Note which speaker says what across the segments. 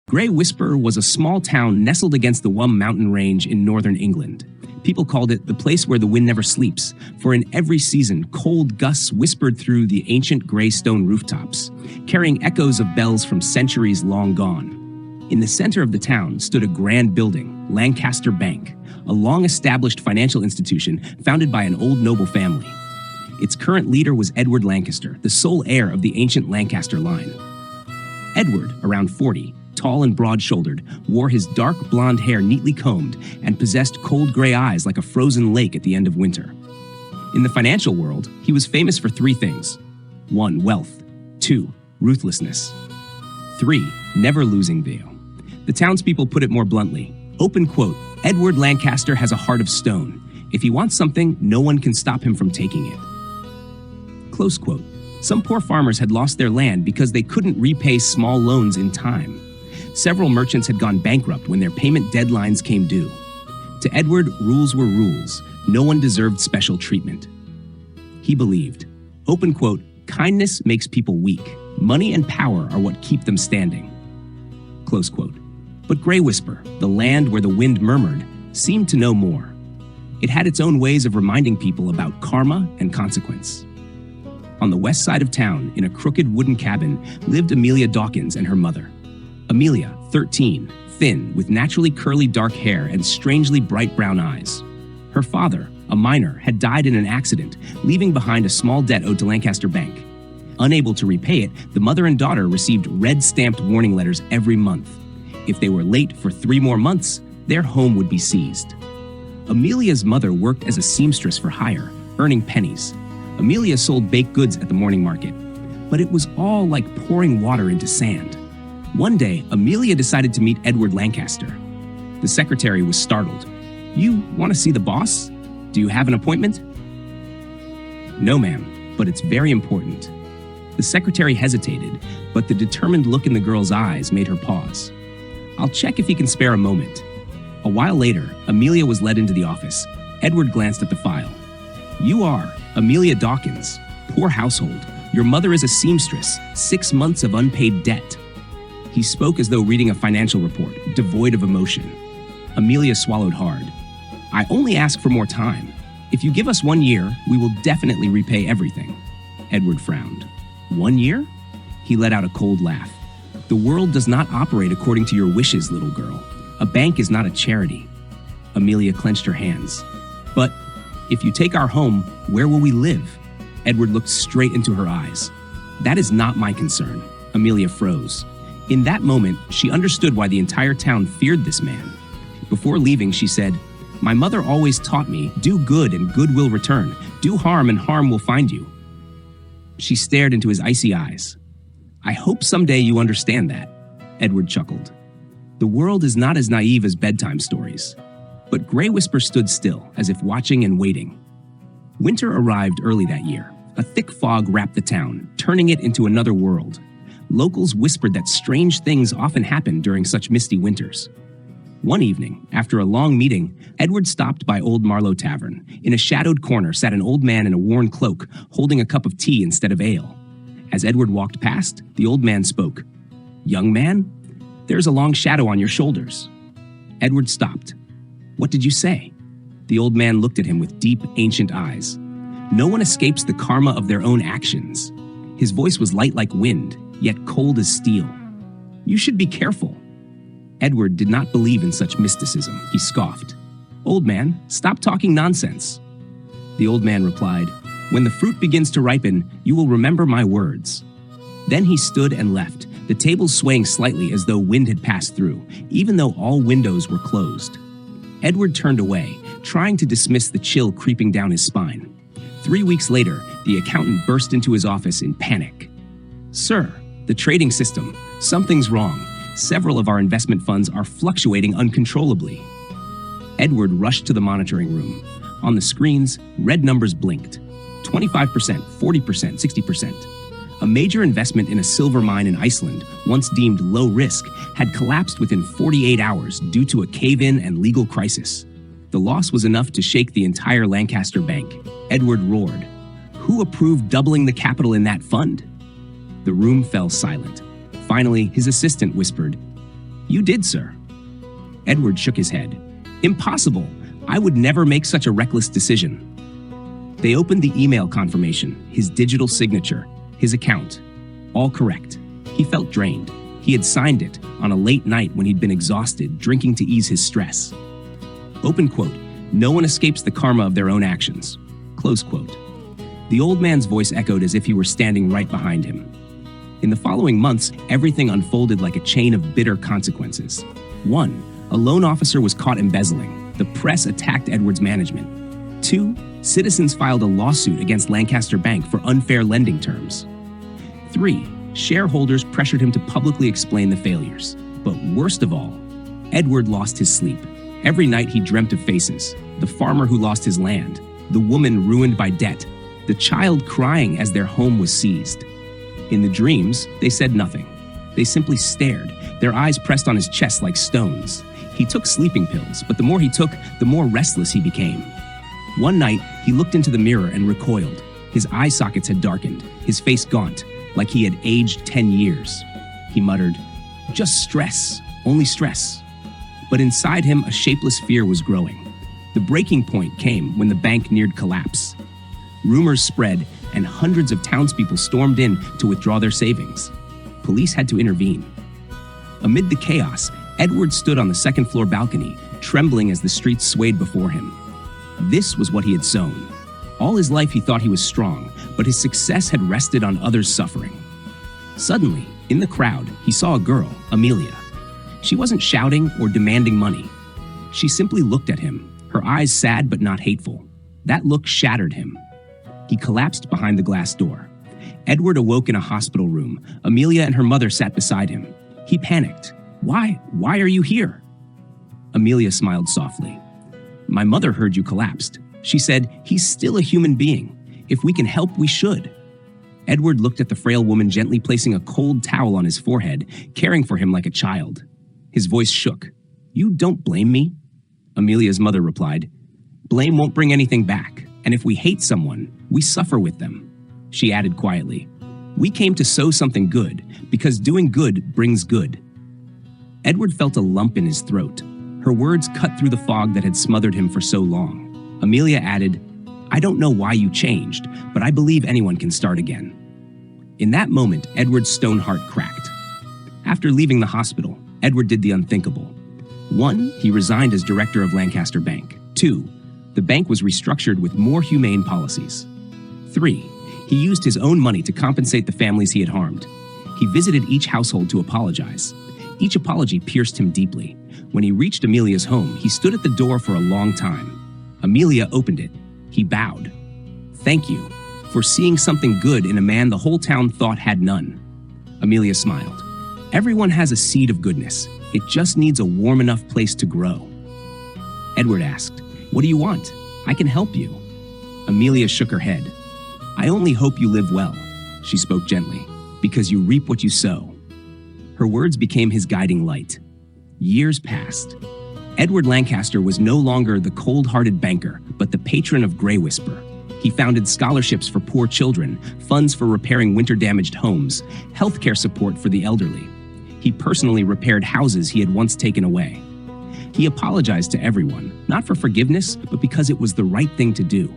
Speaker 1: Greywhisper was a small town nestled against the Wum mountain range in northern England. People called it the place where the wind never sleeps, for in every season, cold gusts whispered through the ancient gray stone rooftops, carrying echoes of bells from centuries long gone. In the center of the town stood a grand building, Lancaster Bank, a long-established financial institution founded by an old noble family. Its current leader was Edward Lancaster, the sole heir of the ancient Lancaster line. Edward, around 40, tall and broad-shouldered, wore his dark blonde hair neatly combed and possessed cold gray eyes like a frozen lake at the end of winter. In the financial world, he was famous for three things. 1. Wealth. 2. Ruthlessness. 3. Never losing veil. The townspeople put it more bluntly. Open quote, Edward Lancaster has a heart of stone. If he wants something, no one can stop him from taking it. Close quote. Some poor farmers had lost their land because they couldn't repay small loans in time. Several merchants had gone bankrupt when their payment deadlines came due. To Edward, rules were rules. No one deserved special treatment. He believed, open quote, kindness makes people weak. Money and power are what keep them standing. Close quote. But Greywhisper, the land where the wind murmured, seemed to know more. It had its own ways of reminding people about karma and consequence. On the west side of town, in a crooked wooden cabin, lived Amelia Dawkins and her mother. Amelia, 13, thin, with naturally curly dark hair and strangely bright brown eyes. Her father, a miner, had died in an accident, leaving behind a small debt owed to Lancaster Bank. Unable to repay it, the mother and daughter received red-stamped warning letters every month. If they were late for 3 more months, their home would be seized. Amelia's mother worked as a seamstress for hire, earning pennies. Amelia sold baked goods at the morning market, but it was all like pouring water into sand. One day, Amelia decided to meet Edward Lancaster. The secretary was startled. You want to see the boss? Do you have an appointment? No, ma'am, but it's very important. The secretary hesitated, but the determined look in the girl's eyes made her pause. I'll check if he can spare a moment. A while later, Amelia was led into the office. Edward glanced at the file. You are Amelia Dawkins. Poor household. Your mother is a seamstress. 6 months of unpaid debt. He spoke as though reading a financial report, devoid of emotion. Amelia swallowed hard. I only ask for more time. If you give us 1 year, we will definitely repay everything. Edward frowned. 1 year? He let out a cold laugh. The world does not operate according to your wishes, little girl. A bank is not a charity. Amelia clenched her hands. But if you take our home, where will we live? Edward looked straight into her eyes. That is not my concern. Amelia froze. In that moment, she understood why the entire town feared this man. Before leaving, she said, My mother always taught me, do good and good will return. Do harm and harm will find you. She stared into his icy eyes. I hope someday you understand that. Edward chuckled. The world is not as naive as bedtime stories. But Greywhisper stood still, as if watching and waiting. Winter arrived early that year. A thick fog wrapped the town, turning it into another world. Locals whispered that strange things often happened during such misty winters. One evening, after a long meeting, Edward stopped by Old Marlow Tavern. In a shadowed corner sat an old man in a worn cloak, holding a cup of tea instead of ale. As Edward walked past, the old man spoke. Young man, there's a long shadow on your shoulders. Edward stopped. What did you say? The old man looked at him with deep, ancient eyes. No one escapes the karma of their own actions. His voice was light like wind, yet cold as steel. You should be careful. Edward did not believe in such mysticism. He scoffed. Old man, stop talking nonsense. The old man replied, When the fruit begins to ripen, you will remember my words. Then he stood and left, the table swaying slightly as though wind had passed through, even though all windows were closed. Edward turned away, trying to dismiss the chill creeping down his spine. 3 weeks later, the accountant burst into his office in panic. Sir, the trading system. Something's wrong. Several of our investment funds are fluctuating uncontrollably. Edward rushed to the monitoring room. On the screens, red numbers blinked. 25%, 40%, 60%. A major investment in a silver mine in Iceland, once deemed low risk, had collapsed within 48 hours due to a cave-in and legal crisis. The loss was enough to shake the entire Lancaster Bank. Edward roared. Who approved doubling the capital in that fund? The room fell silent. Finally, his assistant whispered, You did, sir. Edward shook his head. Impossible. I would never make such a reckless decision. They opened the email confirmation, his digital signature, his account. All correct. He felt drained. He had signed it on a late night when he'd been exhausted, drinking to ease his stress. Open quote. No one escapes the karma of their own actions. Close quote. The old man's voice echoed as if he were standing right behind him. In the following months, everything unfolded like a chain of bitter consequences. 1. A loan officer was caught embezzling. The press attacked Edward's management. 2. Citizens filed a lawsuit against Lancaster Bank for unfair lending terms. 3. Shareholders pressured him to publicly explain the failures. But worst of all, Edward lost his sleep. Every night he dreamt of faces: the farmer who lost his land, the woman ruined by debt, the child crying as their home was seized. In the dreams, they said nothing. They simply stared, their eyes pressed on his chest like stones. He took sleeping pills, but the more he took, the more restless he became. One night, he looked into the mirror and recoiled. His eye sockets had darkened, his face gaunt, like he had aged 10 years. He muttered, "Just stress, only stress." But inside him, a shapeless fear was growing. The breaking point came when the bank neared collapse. Rumors spread, and hundreds of townspeople stormed in to withdraw their savings. Police had to intervene. Amid the chaos, Edward stood on the second-floor balcony, trembling as the streets swayed before him. This was what he had sown. All his life he thought he was strong, but his success had rested on others' suffering. Suddenly, in the crowd, he saw a girl, Amelia. She wasn't shouting or demanding money. She simply looked at him, her eyes sad but not hateful. That look shattered him. He collapsed behind the glass door. Edward awoke in a hospital room. Amelia and her mother sat beside him. He panicked. Why are you here?" Amelia smiled softly. "My mother heard you collapsed. She said, he's still a human being. If we can help, we should." Edward looked at the frail woman gently placing a cold towel on his forehead, caring for him like a child. His voice shook. "You don't blame me?" Amelia's mother replied, "Blame won't bring anything back, and if we hate someone, we suffer with them." She added quietly, "We came to sow something good, because doing good brings good." Edward felt a lump in his throat. Her words cut through the fog that had smothered him for so long. Amelia added, "I don't know why you changed, but I believe anyone can start again." In that moment, Edward's stone heart cracked. After leaving the hospital, Edward did the unthinkable. 1. He resigned as director of Lancaster Bank. 2. The bank was restructured with more humane policies. 3. He used his own money to compensate the families he had harmed. He visited each household to apologize. Each apology pierced him deeply. When he reached Amelia's home, he stood at the door for a long time. Amelia opened it. He bowed. "Thank you for seeing something good in a man the whole town thought had none." Amelia smiled. "Everyone has a seed of goodness. It just needs a warm enough place to grow." Edward asked, "What do you want? I can help you." Amelia shook her head. "I only hope you live well," she spoke gently, "because you reap what you sow." Her words became his guiding light. Years passed. Edward Lancaster was no longer the cold-hearted banker, but the patron of Greywhisper. He founded scholarships for poor children, funds for repairing winter-damaged homes, healthcare support for the elderly. He personally repaired houses he had once taken away. He apologized to everyone, not for forgiveness, but because it was the right thing to do.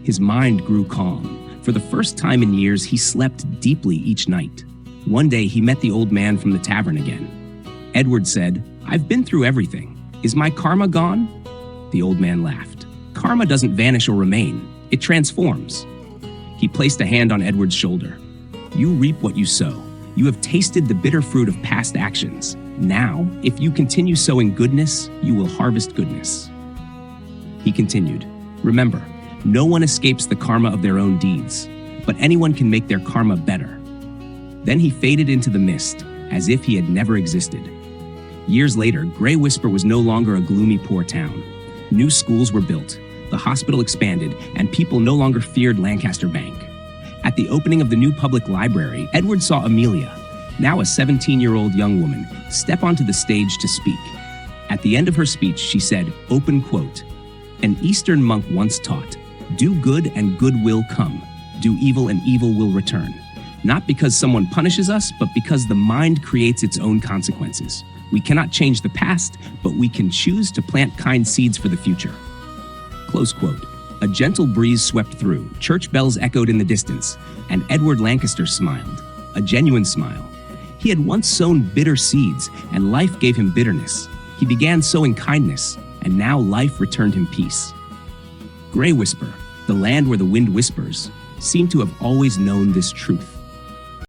Speaker 1: His mind grew calm. For the first time in years, he slept deeply each night. One day, he met the old man from the tavern again. Edward said, "I've been through everything. Is my karma gone?" The old man laughed. "Karma doesn't vanish or remain. It transforms." He placed a hand on Edward's shoulder. "You reap what you sow. You have tasted the bitter fruit of past actions. Now, if you continue sowing goodness, you will harvest goodness." He continued, "Remember, no one escapes the karma of their own deeds, but anyone can make their karma better." Then he faded into the mist, as if he had never existed. Years later, Greywhisper was no longer a gloomy poor town. New schools were built, the hospital expanded, and people no longer feared Lancaster Bank. At the opening of the new public library, Edward saw Amelia, now a 17-year-old young woman, step onto the stage to speak. At the end of her speech, she said, open quote, "An Eastern monk once taught, 'Do good and good will come. Do evil and evil will return.' Not because someone punishes us, but because the mind creates its own consequences. We cannot change the past, but we can choose to plant kind seeds for the future. Close quote. A gentle breeze swept through, church bells echoed in the distance, and Edward Lancaster smiled, a genuine smile. He had once sown bitter seeds, and life gave him bitterness. He began sowing kindness, and now life returned him peace. Greywhisper, the land where the wind whispers, seemed to have always known this truth.